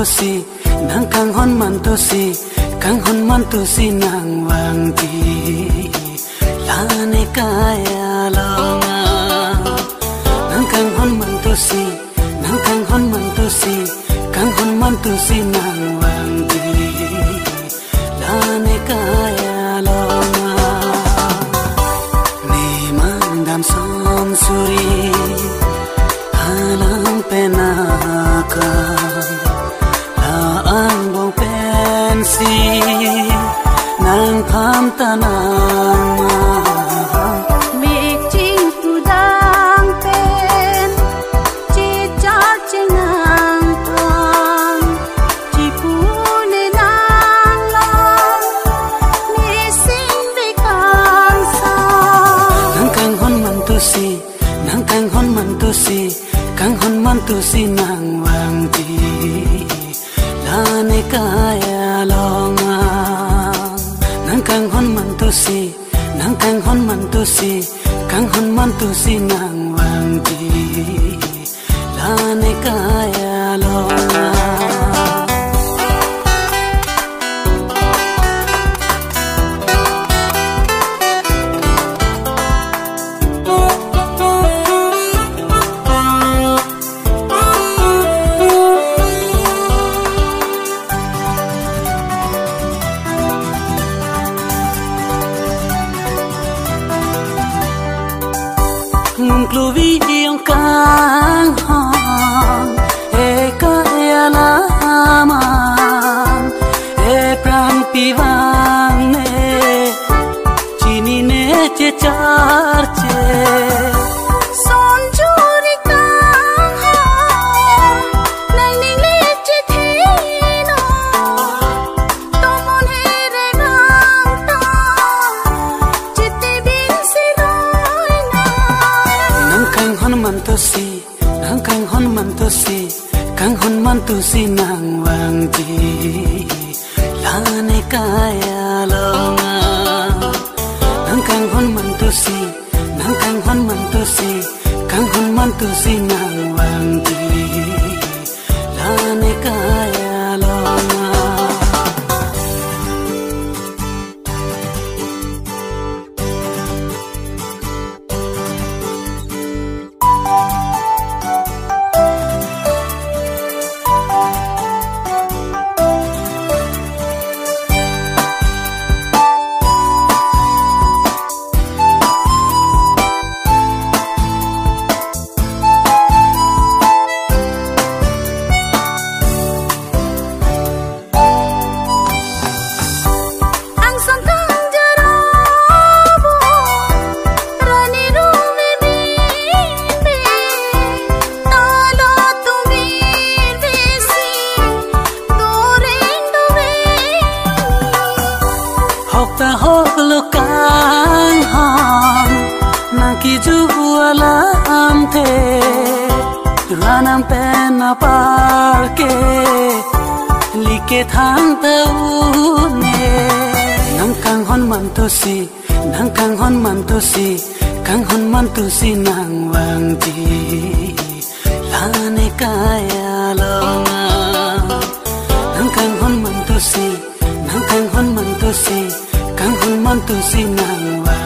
si nang kang hon man to si kang hon man to si nang wang ti la ne kaya longa nang kang hon man to si nang kang hon man to si kang hon man to si nang wang ti la ne kaya longa ni man dam som suri halang penaka si nang tham tanang ma mi ching tu dang pen chi char chinang ton chi pu ne nang long mi sing bi kang sa nang kang hon man tu si nang kang hon man tu si kang hon man tu si nang wang ti la ne kaya longa nang kang hon man tu si nang kang hon man tu si kang hon man tu si nang wang ti la ne kaya longa Ngluvi yang kang hon e kaya laman e pram pivang ne chini ne che char che son churi kang hon nai ning le che thi no to mon he re gang ta chitte bin si roi na nang kang hon man to si nang kang hon man to si kang hon man to si nang wang ti la ne kaya longa nang kang hon man to si nang kang hon man to si kang hon man to si nang wang ti la ne kaya longa ta hok lo kang hon nang ki ju ala am the ranam pen na par ke like thang tau ne nang kang hon man to si nang kang hon man to si kang hon man to si nang wang ti la ne kaya longa nang kang hon man to si nang kang hon man to si kang hon man tu si nang wa